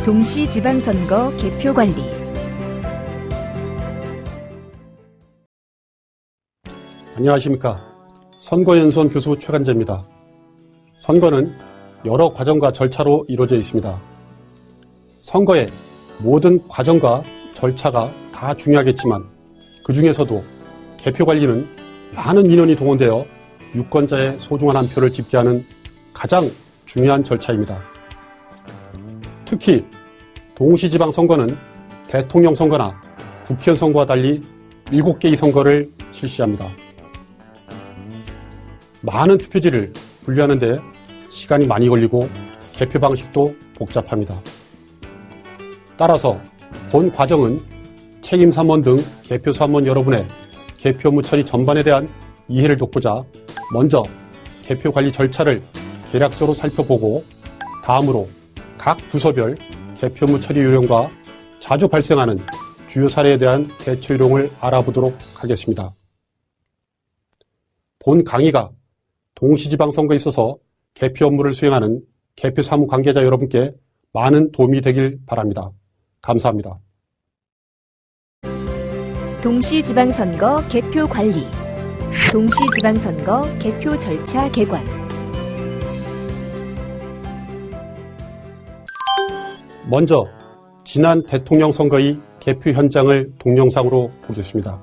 동시 지방선거 개표 관리. 안녕하십니까. 선거연수원 교수 최간재입니다. 선거는 여러 과정과 절차로 이루어져 있습니다. 선거의 모든 과정과 절차가 다 중요하겠지만 그 중에서도 개표 관리는 많은 인원이 동원되어 유권자의 소중한 한 표를 집게 하는 가장 중요한 절차입니다. 특히 동시지방선거는 대통령 선거나 국회의원 선거와 달리 7개의 선거를 실시합니다. 많은 투표지를 분류하는 데 시간이 많이 걸리고 개표 방식도 복잡합니다. 따라서 본 과정은 책임사무원 등 개표사무원 여러분의 개표 업무 처리 전반에 대한 이해를 돕고자 먼저 개표 관리 절차를 개략적으로 살펴보고 다음으로 각 부서별 개표 업무 처리 요령과 자주 발생하는 주요 사례에 대한 대처 요령을 알아보도록 하겠습니다. 본 강의가 동시지방선거에 있어서 개표 업무를 수행하는 개표사무 관계자 여러분께 많은 도움이 되길 바랍니다. 감사합니다. 동시지방선거 개표 관리. 동시지방선거 개표 절차 개관. 먼저 지난 대통령 선거의 개표 현장을 동영상으로 보겠습니다.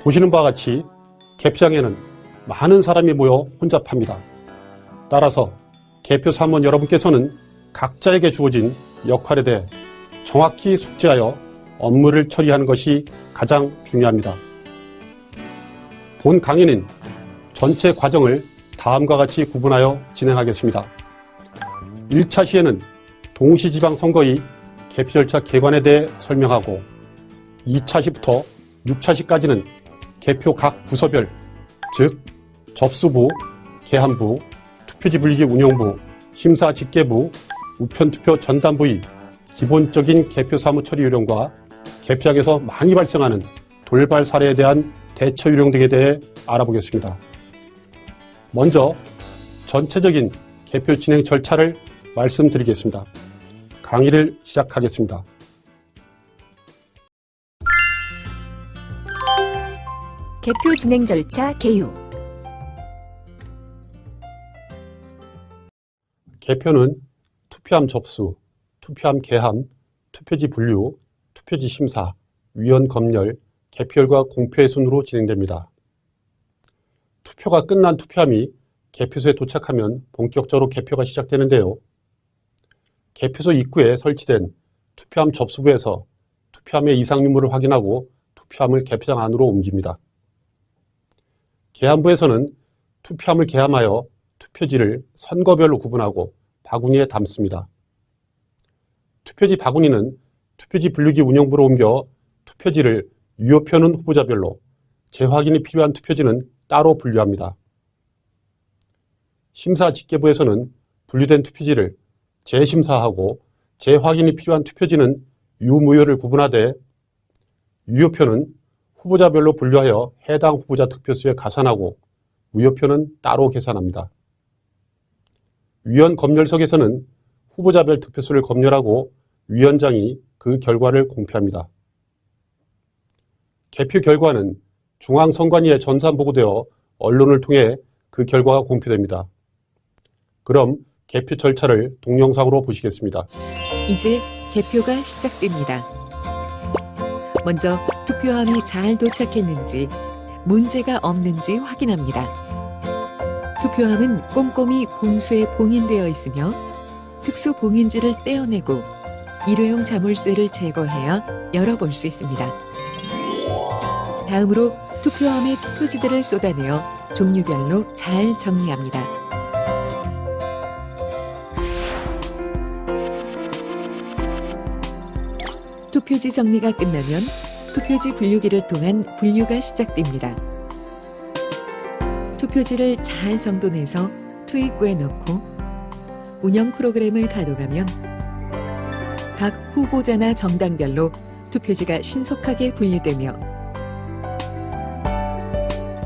보시는 바와 같이 개표장에는 많은 사람이 모여 혼잡합니다. 따라서 개표사무원 여러분께서는 각자에게 주어진 역할에 대해 정확히 숙지하여 업무를 처리하는 것이 가장 중요합니다. 본 강의는 전체 과정을 다음과 같이 구분하여 진행하겠습니다. 1차 시에는 동시지방선거의 개표 절차 개관에 대해 설명하고 2차 시부터 6차 시까지는 개표 각 부서별, 즉 접수부, 개함부, 투표지 분리기 운영부, 심사집계부, 우편투표 전담부의 기본적인 개표 사무 처리 요령과 개표장에서 많이 발생하는 돌발 사례에 대한 대처 요령 등에 대해 알아보겠습니다. 먼저 전체적인 개표 진행 절차를 말씀드리겠습니다. 강의를 시작하겠습니다. 개표 진행 절차 개요. 개표는 투표함 접수, 투표함 개함, 투표지 분류, 투표지 심사, 위원 검열, 개표율과 공표의 순으로 진행됩니다. 투표가 끝난 투표함이 개표소에 도착하면 본격적으로 개표가 시작되는데요. 개표소 입구에 설치된 투표함 접수부에서 투표함의 이상 유무를 확인하고 투표함을 개표장 안으로 옮깁니다. 개함부에서는 투표함을 개함하여 투표지를 선거별로 구분하고 바구니에 담습니다. 투표지 바구니는 투표지 분류기 운영부로 옮겨 투표지를 유효표는 후보자별로, 재확인이 필요한 투표지는 따로 분류합니다. 심사 집계부에서는 분류된 투표지를 재심사하고 재확인이 필요한 투표지는 유무효를 구분하되 유효표는 후보자별로 분류하여 해당 후보자 득표수에 가산하고 무효표는 따로 계산합니다. 위원 검열석에서는 후보자별 득표수를 검열하고 위원장이 그 결과를 공표합니다. 개표 결과는 중앙선관위에 전산보고되어 언론을 통해 그 결과가 공표됩니다. 그럼 개표 절차를 동영상으로 보시겠습니다. 이제 개표가 시작됩니다. 먼저 투표함이 잘 도착했는지, 문제가 없는지 확인합니다. 투표함은 꼼꼼히 봉수에 봉인되어 있으며 특수 봉인지를 떼어내고 일회용 자물쇠를 제거해야 열어볼 수 있습니다. 다음으로 투표함의 투표지들을 쏟아내어 종류별로 잘 정리합니다. 투표지 정리가 끝나면 투표지 분류기를 통한 분류가 시작됩니다. 투표지를 잘 정돈해서 투입구에 넣고 운영 프로그램을 가동하면 각 후보자나 정당별로 투표지가 신속하게 분류되며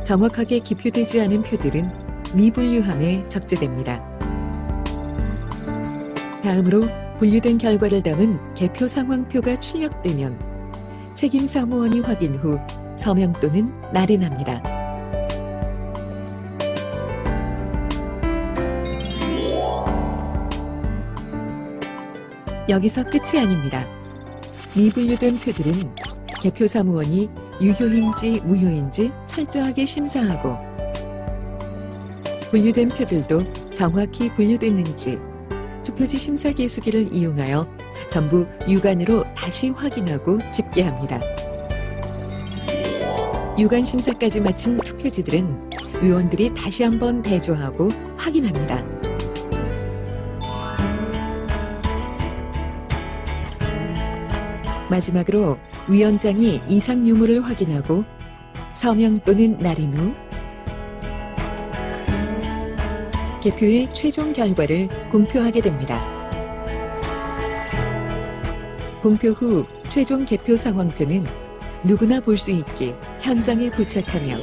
정확하게 기표되지 않은 표들은 미분류함에 적재됩니다. 다음으로 분류된 결과를 담은 개표 상황표가 출력되면 책임 사무원이 확인 후 서명 또는 날인합니다. 여기서 끝이 아닙니다. 미분류된 표들은 개표 사무원이 유효인지 무효인지 철저하게 심사하고 분류된 표들도 정확히 분류됐는지 투표지 심사 계수기를 이용하여 전부 육안으로 다시 확인하고 집계합니다. 육안 심사까지 마친 투표지들은 위원들이 다시 한번 대조하고 확인합니다. 마지막으로 위원장이 이상 유무를 확인하고 서명 또는 날인 후 개표의 최종 결과를 공표하게 됩니다. 공표 후 최종 개표 상황표는 누구나 볼 수 있게 현장에 부착하며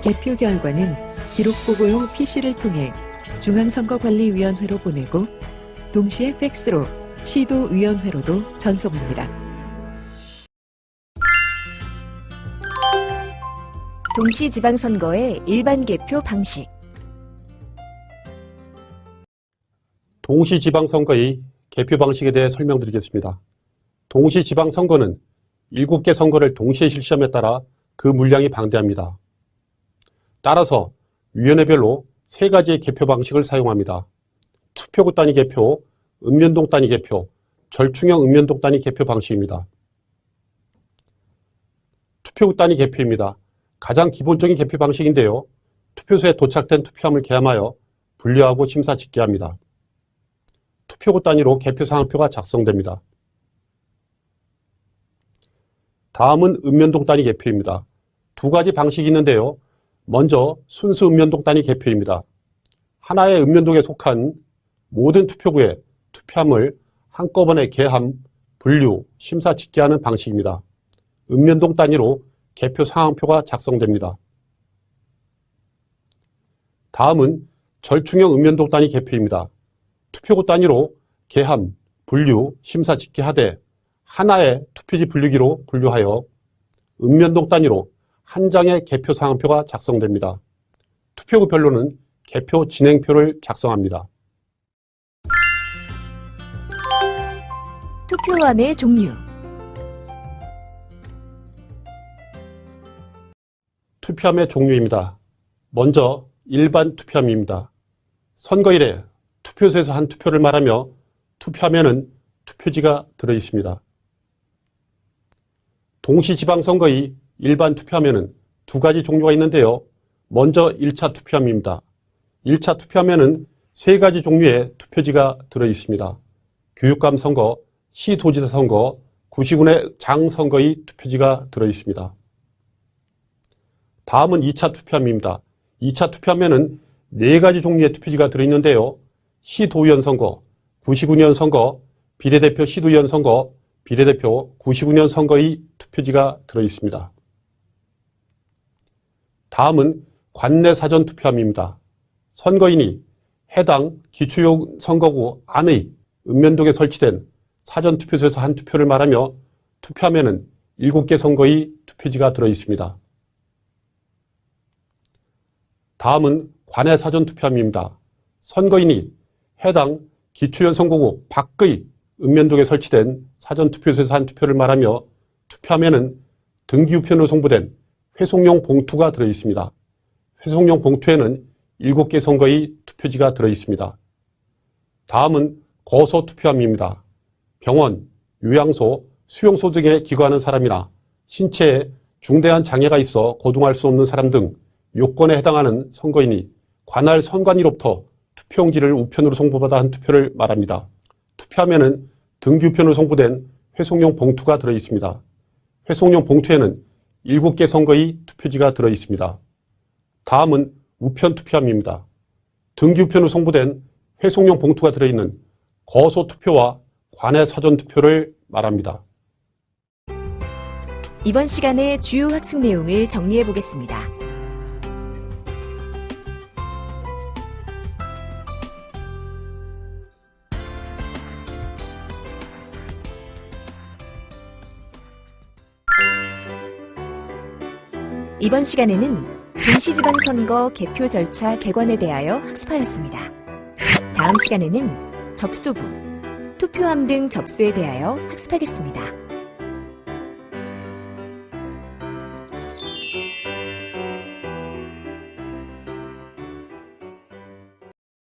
개표 결과는 기록보고용 PC를 통해 중앙선거관리위원회로 보내고 동시에 팩스로 시도위원회로도 전송합니다. 동시지방선거의 일반 개표 방식. 동시지방선거의 개표 방식에 대해 설명드리겠습니다. 동시지방선거는 7개 선거를 동시에 실시함에 따라 그 물량이 방대합니다. 따라서 위원회별로 3가지의 개표 방식을 사용합니다. 투표구 단위 개표, 읍면동 단위 개표, 절충형 읍면동 단위 개표 방식입니다. 투표구 단위 개표입니다. 가장 기본적인 개표 방식인데요. 투표소에 도착된 투표함을 개함하여 분류하고 심사 집계합니다. 투표구 단위로 개표 상황표가 작성됩니다. 다음은 읍면동 단위 개표입니다. 2가지 방식이 있는데요. 먼저 순수 읍면동 단위 개표입니다. 하나의 읍면동에 속한 모든 투표구에 투표함을 한꺼번에 개함, 분류, 심사 집계하는 방식입니다. 읍면동 단위로 개표 상황표가 작성됩니다. 다음은 절충형 읍면동 단위 개표입니다. 투표구 단위로 개함, 분류, 심사 집계하되 하나의 투표지 분류기로 분류하여 읍면동 단위로 한 장의 개표 상황표가 작성됩니다. 투표구별로는 개표 진행표를 작성합니다. 투표함의 종류. 투표함의 종류입니다. 먼저 일반 투표함입니다. 선거일에 투표소에서 한 투표를 말하며 투표함에는 투표지가 들어있습니다. 동시지방선거의 일반 투표함에는 두 가지 종류가 있는데요. 먼저 1차 투표함입니다. 1차 투표함에는 세 가지 종류의 투표지가 들어있습니다. 교육감 선거, 시도지사 선거, 구시군의 장 선거의 투표지가 들어있습니다. 다음은 2차 투표함입니다. 2차 투표함에는 네 가지 종류의 투표지가 들어있는데요. 시도의원 선거, 구시군의원 선거, 비례대표 시도의원 선거, 비례대표 구시군의원 선거의 투표지가 들어있습니다. 다음은 관내 사전 투표함입니다. 선거인이 해당 기초용 선거구 안의 읍면동에 설치된 사전 투표소에서 한 투표를 말하며 투표함에는 7개 선거의 투표지가 들어있습니다. 다음은 관내 사전 투표함입니다. 선거인이 해당 기초연 선거구 밖의 읍면동에 설치된 사전 투표소에서 한 투표를 말하며 투표함에는 등기우편으로 송부된 회송용 봉투가 들어있습니다. 회송용 봉투에는 7개 선거의 투표지가 들어있습니다. 다음은 거소 투표함입니다. 병원, 요양소, 수용소 등에 기거하는 사람이나 신체에 중대한 장애가 있어 거동할 수 없는 사람 등 요건에 해당하는 선거인이 관할 선관위로부터 투표용지를 우편으로 송부받아 한 투표를 말합니다. 투표함에는 등기우편으로 송부된 회송용 봉투가 들어있습니다. 회송용 봉투에는 7개 선거의 투표지가 들어있습니다. 다음은 우편 투표함입니다. 등기우편으로 송부된 회송용 봉투가 들어있는 거소 투표와 관내 사전 투표를 말합니다. 이번 시간의 주요 학습 내용을 정리해 보겠습니다. 이번 시간에는 동시지방선거 개표 절차 개관에 대하여 학습하였습니다. 다음 시간에는 접수부, 투표함 등 접수에 대하여 학습하겠습니다.